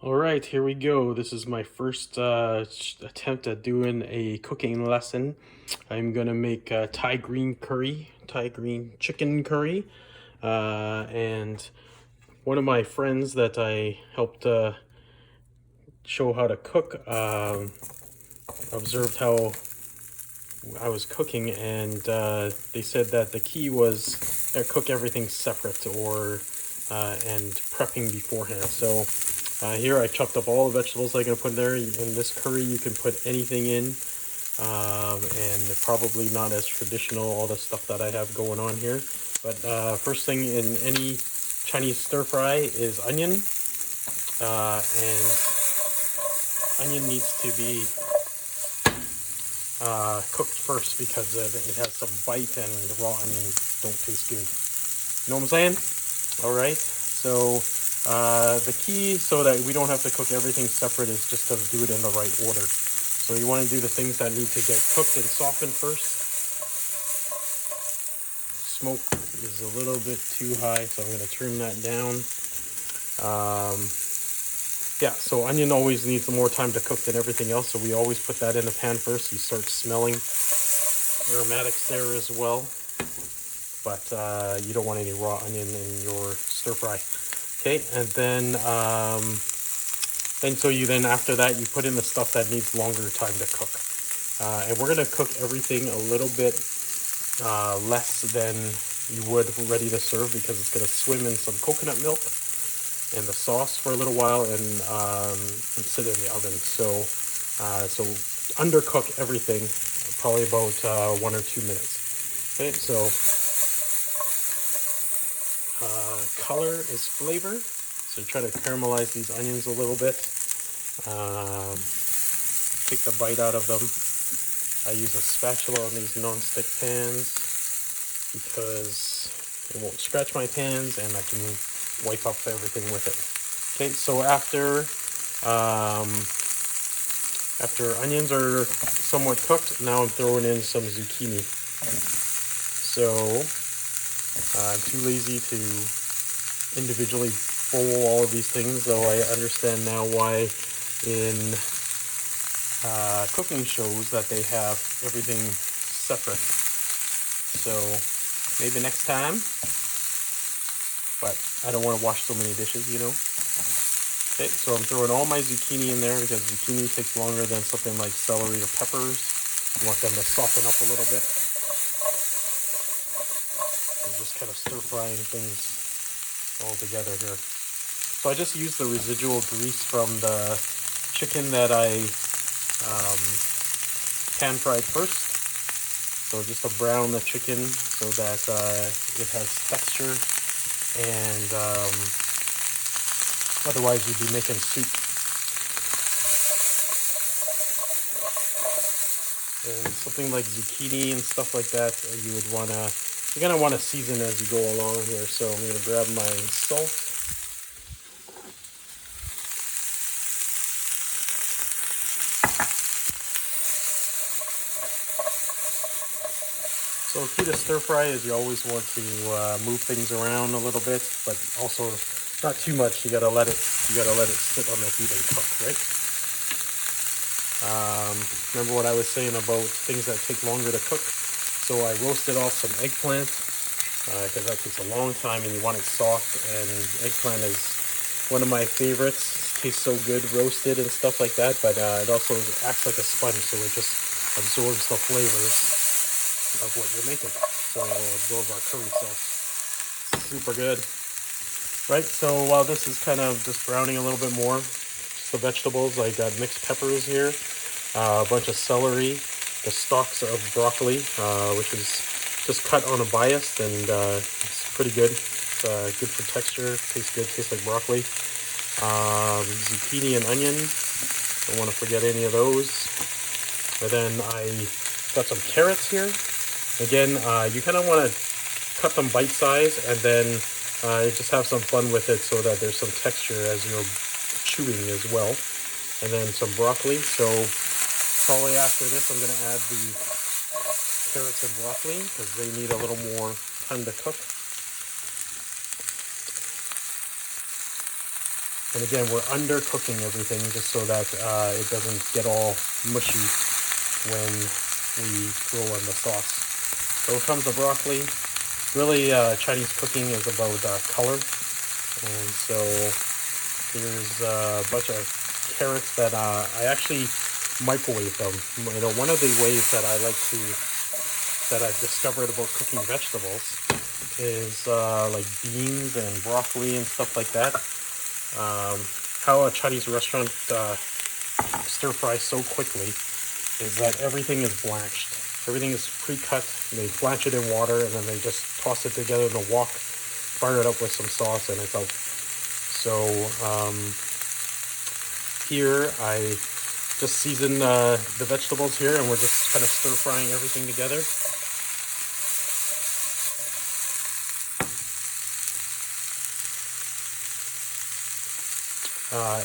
All right, here we go. This is my first attempt at doing a cooking lesson. I'm gonna make Thai green curry, Thai green chicken curry, and one of my friends that I helped show how to cook observed how I was cooking, and they said that the key was cook everything separate or and prepping beforehand. So here I chopped up all the vegetables I'm gonna put in there. In this curry, you can put anything in, and probably not as traditional all the stuff that I have going on here. But first thing in any Chinese stir fry is onion, and onion needs to be cooked first because it has some bite and the raw onion don't taste good. You know what I'm saying? All right. So the key so that we don't have to cook everything separate is just to do it in the right order. So you want to do the things that need to get cooked and softened first. Smoke is a little bit too high, so I'm going to trim that down. Yeah, so onion always needs more time to cook than everything else, so we always put that in the pan first. You start smelling aromatics there as well, but you don't want any raw onion in your stir fry. Okay, and then so you then after that you put in the stuff that needs longer time to cook, and we're gonna cook everything a little bit less than you would ready to serve because it's gonna swim in some coconut milk and the sauce for a little while and sit in the oven. So undercook everything, probably about 1 or 2 minutes. Okay, so color is flavor. So try to caramelize these onions a little bit. Take the bite out of them. I use a spatula on these non-stick pans because it won't scratch my pans and I can wipe up everything with it. Okay, so after onions are somewhat cooked, now I'm throwing in some zucchini. So I'm too lazy to individually bowl all of these things, though I understand now why in cooking shows that they have everything separate. So maybe next time, but I don't want to wash so many dishes, you know. Okay, so I'm throwing all my zucchini in there because zucchini takes longer than something like celery or peppers. You want them to soften up a little bit. I'm just kind of stir frying things all together here. So I just use the residual grease from the chicken that I pan fried first. So just to brown the chicken so that it has texture, and otherwise you'd be making soup. And something like zucchini and stuff like that, you're gonna wanna season as you go along here. So I'm gonna grab my salt. So key to stir fry is you always want to move things around a little bit, but also not too much. You gotta let it sit on the heat and cook, right? Remember what I was saying about things that take longer to cook? So I roasted off some eggplant because that takes a long time and you want it soft. And eggplant is one of my favorites. It tastes so good roasted and stuff like that, but it also acts like a sponge, so it just absorbs the flavors of what you're making. So it'll absorb our curry sauce. Super good. Right, so while this is kind of just browning a little bit more, just the vegetables, I got mixed peppers here, a bunch of celery, the stalks of broccoli, which is just cut on a bias, and it's pretty good. It's good for texture, tastes good, tastes like broccoli. Zucchini and onion, don't want to forget any of those. And then I got some carrots here. Again, you kind of want to cut them bite size and then just have some fun with it so that there's some texture as you're chewing as well. And then some broccoli. So probably after this I'm going to add the carrots and broccoli because they need a little more time to cook. And again, we're undercooking everything just so that it doesn't get all mushy when we throw in the sauce. So here comes the broccoli. Really, Chinese cooking is about color. And so here's a bunch of carrots that I actually microwave them. You know, one of the ways that I like to, that I've discovered about cooking vegetables is like beans and broccoli and stuff like that. How a Chinese restaurant stir fries so quickly is that everything is blanched. Everything is pre-cut. They blanch it in water and then they just toss it together in a wok, fire it up with some sauce, and it's out. So here I just season the vegetables here, and we're just kind of stir frying everything together.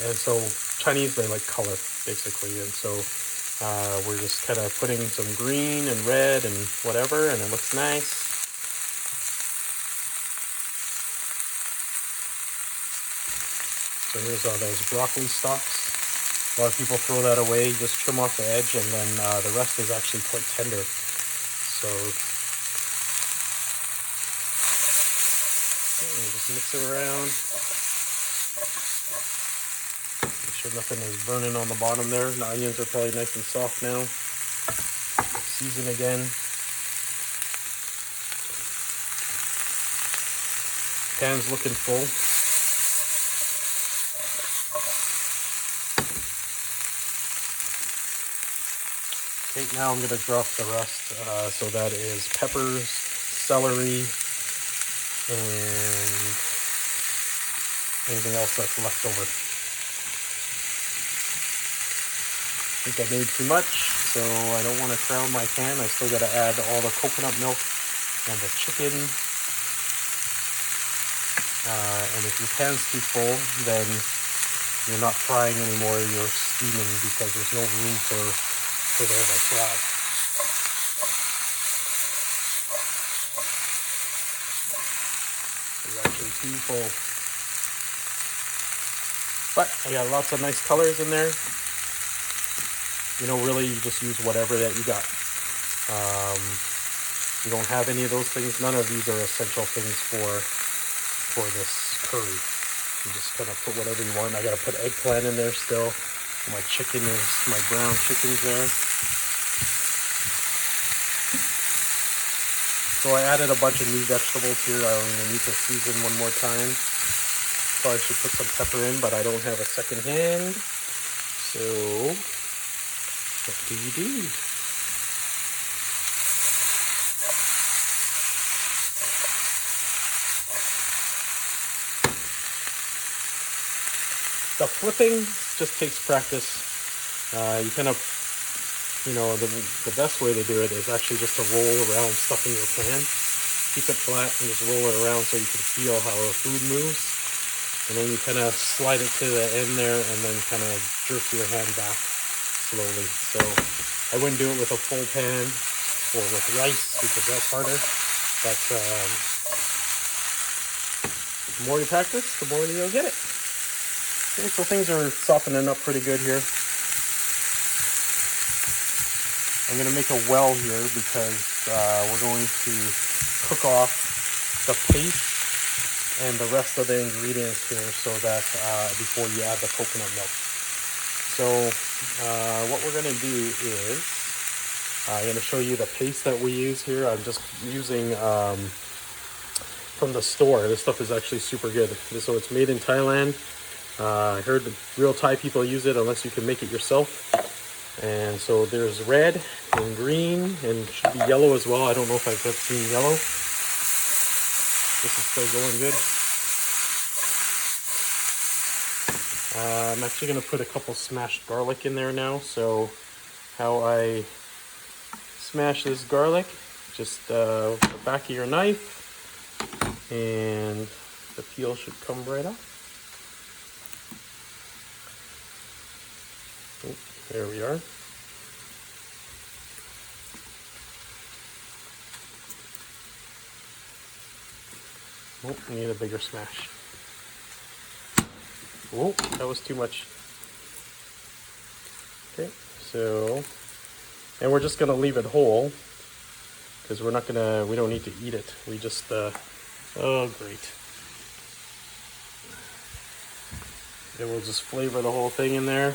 And so Chinese, they like color, basically. And so we're just kind of putting some green and red and whatever, and it looks nice. So here's those broccoli stalks. A lot of people throw that away, just trim off the edge, and then the rest is actually quite tender. So just mix it around. Make sure nothing is burning on the bottom there. The onions are probably nice and soft now. Season again. Pan's looking full. Okay, now I'm going to drop the rest. So that is peppers, celery, and anything else that's left over. I think I made too much, so I don't want to crowd my pan. I still got to add all the coconut milk and the chicken. And if your pan's too full, then you're not frying anymore, you're steaming, because there's no room for there to fry. It's actually too full. But I got lots of nice colors in there. You know, really, you just use whatever that you got. You don't have any of those things. None of these are essential things for this curry. You just kind of put whatever you want. I got to put eggplant in there still. My chicken is, my brown chicken's there. So I added a bunch of new vegetables here. I'm going to need to season one more time. Probably should put some pepper in, but I don't have a second hand. So what do you do? The flipping just takes practice. You kind of, you know, the best way to do it is actually just to roll around stuff in your pan. Keep it flat and just roll it around so you can feel how the food moves. And then you kind of slide it to the end there and then kind of jerk your hand back slowly. So I wouldn't do it with a full pan or with rice because that's harder. But the more you practice, the more you'll get it. Okay, so things are softening up pretty good here. I'm going to make a well here because we're going to cook off the paste and the rest of the ingredients here so that before you add the coconut milk. So what we're going to do is I'm going to show you the paste that we use here. I'm just using from the store. This stuff is actually super good. So it's made in Thailand. I heard the real Thai people use it unless you can make it yourself. And so there's red and green and should be yellow as well. I don't know if I've seen yellow. This is still going good. I'm actually going to put a couple smashed garlic in there now. So how I smash this garlic, just the back of your knife, and the peel should come right off. Oh, there we are. Oh, we need a bigger smash. Oh, that was too much. Okay, so, and we're just gonna leave it whole because we don't need to eat it. We just, oh great. And we'll just flavor the whole thing in there.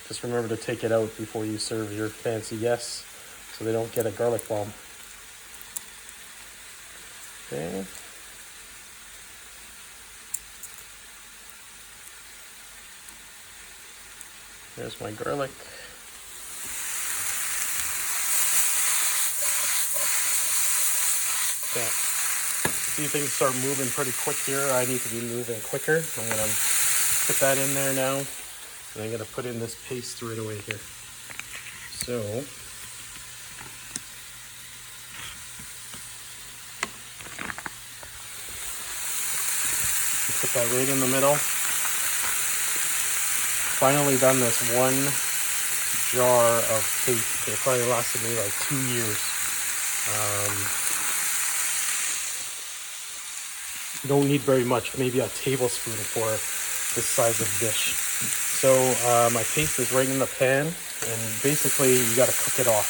Just remember to take it out before you serve your fancy guests so they don't get a garlic bomb. Okay. There's my garlic. Okay. See, things start moving pretty quick here. I need to be moving quicker. I'm gonna put that in there now. And I'm gonna put in this paste right away here. So, put that right in the middle. Finally done this one jar of paste. It probably lasted me like 2 years. You don't need very much, maybe a tablespoon for this size of dish. So my paste is right in the pan, and basically you got to cook it off.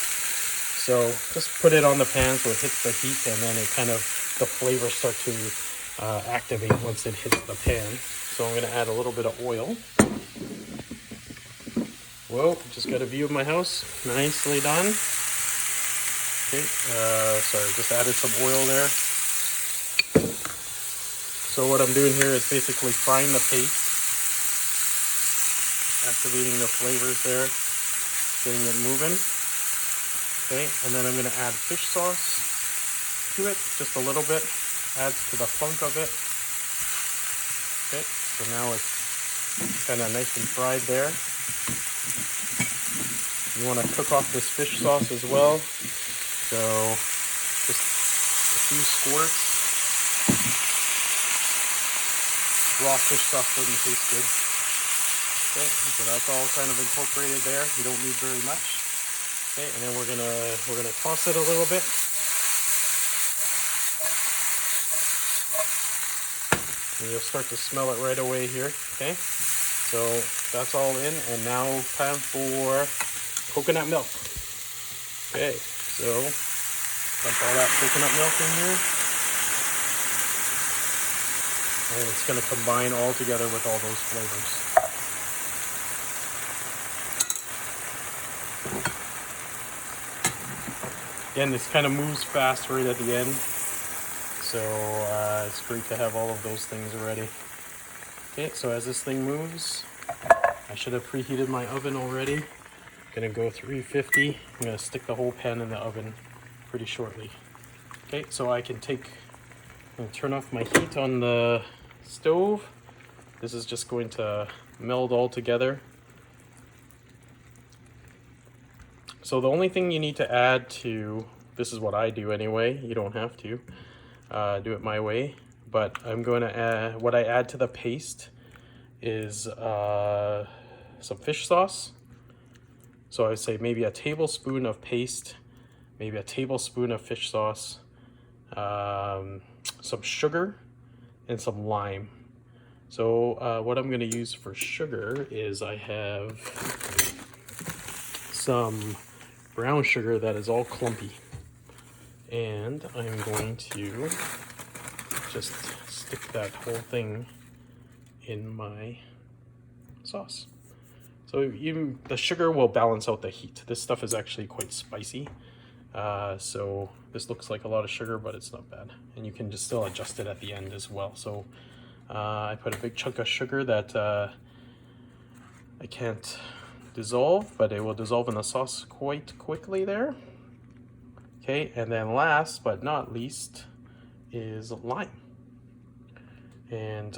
So just put it on the pan so it hits the heat, and then the flavors start to activate once it hits the pan. So I'm going to add a little bit of oil. Whoa, just got a view of my house. Nicely done. Okay, sorry, just added some oil there. So what I'm doing here is basically frying the paste, activating the flavors there, getting it moving. Okay, and then I'm going to add fish sauce to it, just a little bit, adds to the funk of it. Okay, so now it's kind of nice and fried there. You want to cook off this fish sauce as well, so just a few squirts. Raw fish sauce doesn't taste good. Okay, so that's all kind of incorporated there. You don't need very much. Okay, and then we're gonna toss it a little bit. And you'll start to smell it right away here. Okay, so that's all in, and now time for coconut milk. Okay, so dump all that coconut milk in here. And it's going to combine all together with all those flavors. Again, this kind of moves fast right at the end. So it's great to have all of those things ready. Okay, so as this thing moves, I should have preheated my oven already. I'm going to go 350. I'm going to stick the whole pan in the oven pretty shortly. Okay, so I'm going to turn off my heat on the stove. This is just going to meld all together. So the only thing you need to add to, this is what I do anyway, you don't have to do it my way, but I'm going to add, what I add to the paste is some fish sauce. So I would say maybe a tablespoon of paste, maybe a tablespoon of fish sauce, some sugar, and some lime. So what I'm going to use for sugar is I have some brown sugar that is all clumpy, and I'm going to just stick that whole thing in my sauce. So the sugar will balance out the heat. This stuff is actually quite spicy. So this looks like a lot of sugar, but it's not bad. And you can just still adjust it at the end as well. So I put a big chunk of sugar that I can't dissolve, but it will dissolve in the sauce quite quickly there. Okay, and then last but not least is lime. And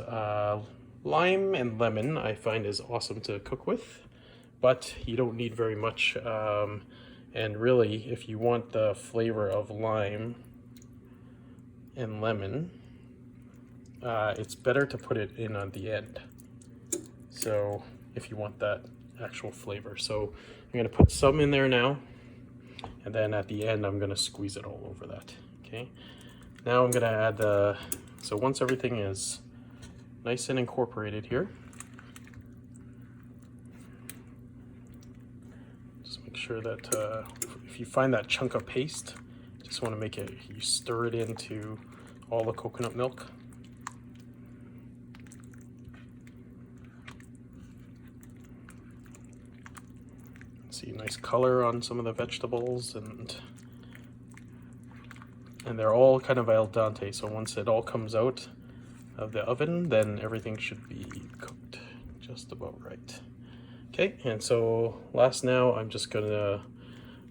lime and lemon I find is awesome to cook with, but you don't need very much. And really, if you want the flavor of lime and lemon, it's better to put it in on the end. So if you want that actual flavor. So I'm gonna put some in there now, and then at the end I'm gonna squeeze it all over that. Okay, now I'm gonna add so once everything is nice and incorporated here, Just make sure that if you find that chunk of paste, just want to make it, you stir it into all the coconut milk. See nice color on some of the vegetables, and they're all kind of al dente, so once it all comes out of the oven, then everything should be cooked just about right. Okay, and so last now I'm just gonna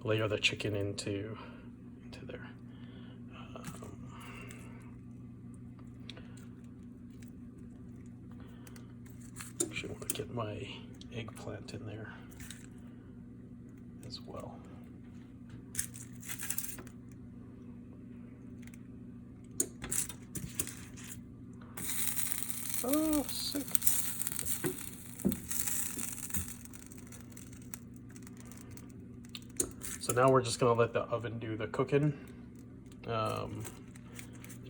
layer the chicken into there. Actually, want to get my eggplant in there as well. Oh, sick. So now we're just gonna let the oven do the cooking. The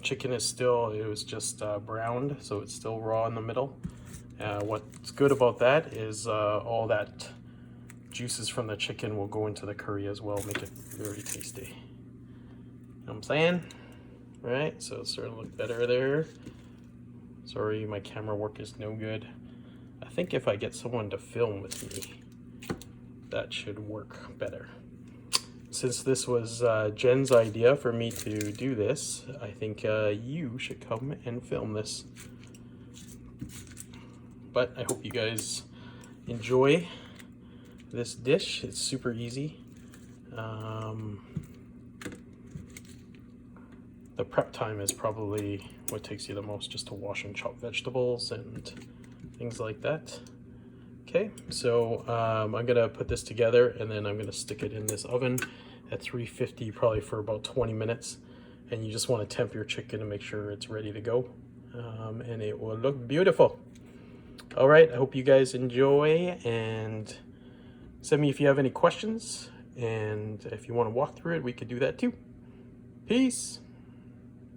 chicken is still, it was just browned, so it's still raw in the middle. What's good about that is all that juices from the chicken will go into the curry as well, make it very tasty. You know what I'm saying? Right, so it's starting to look better there. Sorry, my camera work is no good. I think if I get someone to film with me, that should work better. Since this was Jen's idea for me to do this, I think you should come and film this. But I hope you guys enjoy this dish. It's super easy. The prep time is probably what takes you the most, just to wash and chop vegetables and things like that. Okay, so I'm gonna put this together and then I'm gonna stick it in this oven at 350 probably for about 20 minutes. And you just want to temp your chicken to make sure it's ready to go. And it will look beautiful. All right, I hope you guys enjoy, and send me if you have any questions. And if you want to walk through it, we could do that too. Peace.